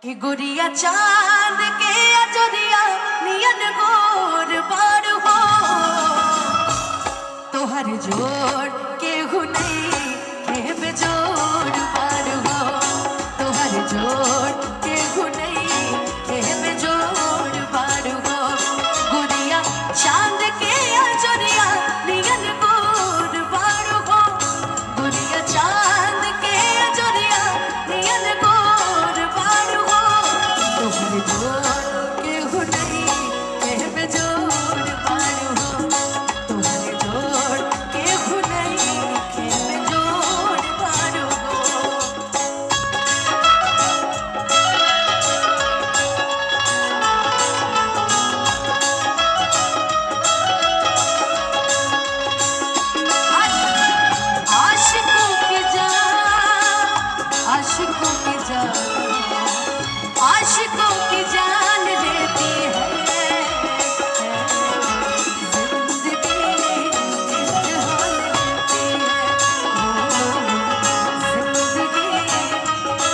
कि गुड़िया चांद के अजरिया नियन गोर बार हो तोहर जोड़ के हुनई के बेजोड़ बार हो तोहर जोड़ के हुनई के बेजोड़ बार हो गुड़िया चांद के अजरिया नियन गोर बार हो गुड़िया चांद के अजरिया नियन गोर बार हो तोहर जोड़ के हुनई के बेजोड़ बार हो तोहर जोड़ के हुनई के बेजोड़ बार हो। आशिकों की जान आशिकों की जान आशिकों की जान लेती है जिंदगी इम्तिहान लेती है जिंदगी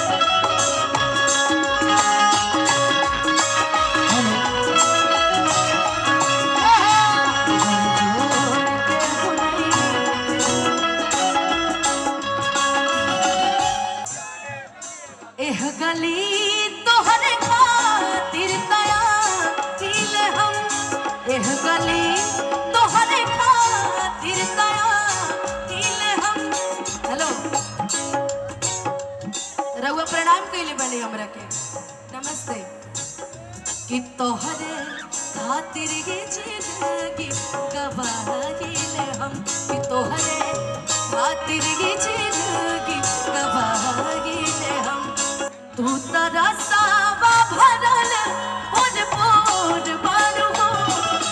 एह गली तोहर खातिर तया तिले हम एह गली तोहर खातिर तया तिले हम। हेलो रउआ प्रणाम कइले बने हमरा के नमस्ते कि तोहरे खातिर ये जिंदगी गवाहिले हम कि तोहरे खातिर ये जिंदगी गवाहिले हम तू तरसावा भरल पोर पोर बारू हो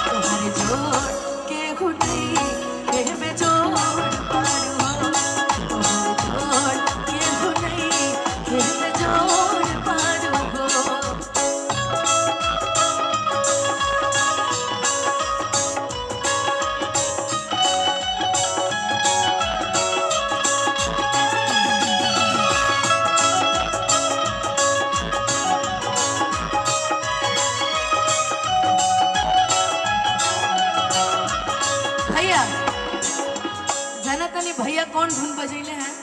तोहर जोड़ के हुनई के बेजोड़ बारू हो तोहर जोड़ के हुनई के बेजोड़ बारू हो। भैया जाना तनी भैया कौन धुन बजैले हैं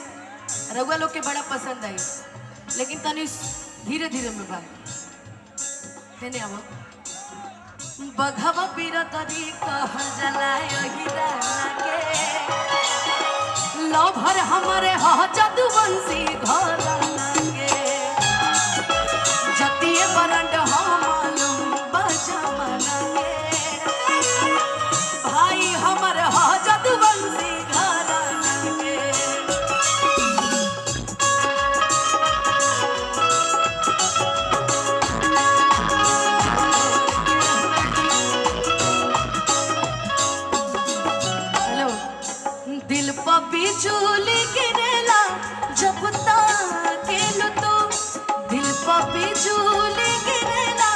रउआ लोग के बड़ा पसंद आई लेकिन तनी धीरे धीरे में बा तेने आवो बघवा पीरा तरी कहल जलाय हीरा के लभर हमरे ह जदुवंशी घर लागे जतिए बरंड हम मालूम बजमना के भाई हमर ह जदुवंशी घर लागे हेलो दिल पर बिजुली गिरेला जब ताकेलु तो दिल पर बिजुली गिरेला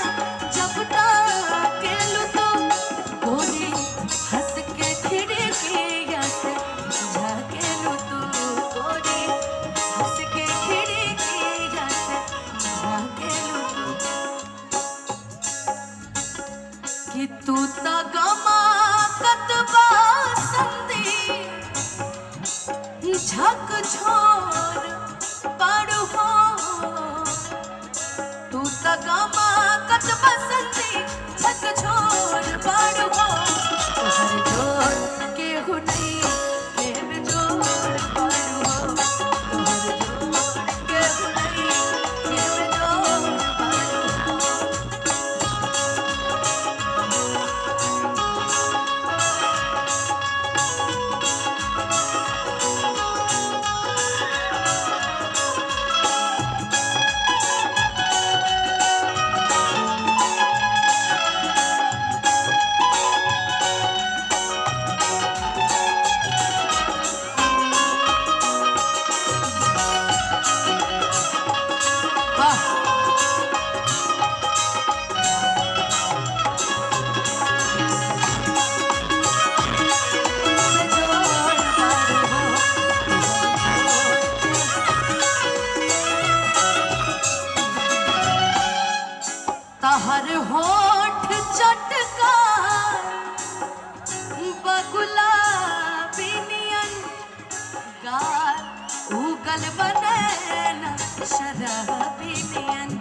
जब ताकेलु तो गोरी हंस के खिड़किया से झाकेलु तो गोरी हंस के खिड़किया से झाकेलु तो कि तू त गमा कतबा संदी झक झोर बारू हो तू त गमा कतबा संदी झक झोर बारू हो तोहर जोड़ के हुनई के बेजोड़ बारू हो तोहर जोड़ के हुनई के बेजोड़ बारू हो। तहर होठ चटकार बगुला बिनियन गाल उगल बने न शराबी नियन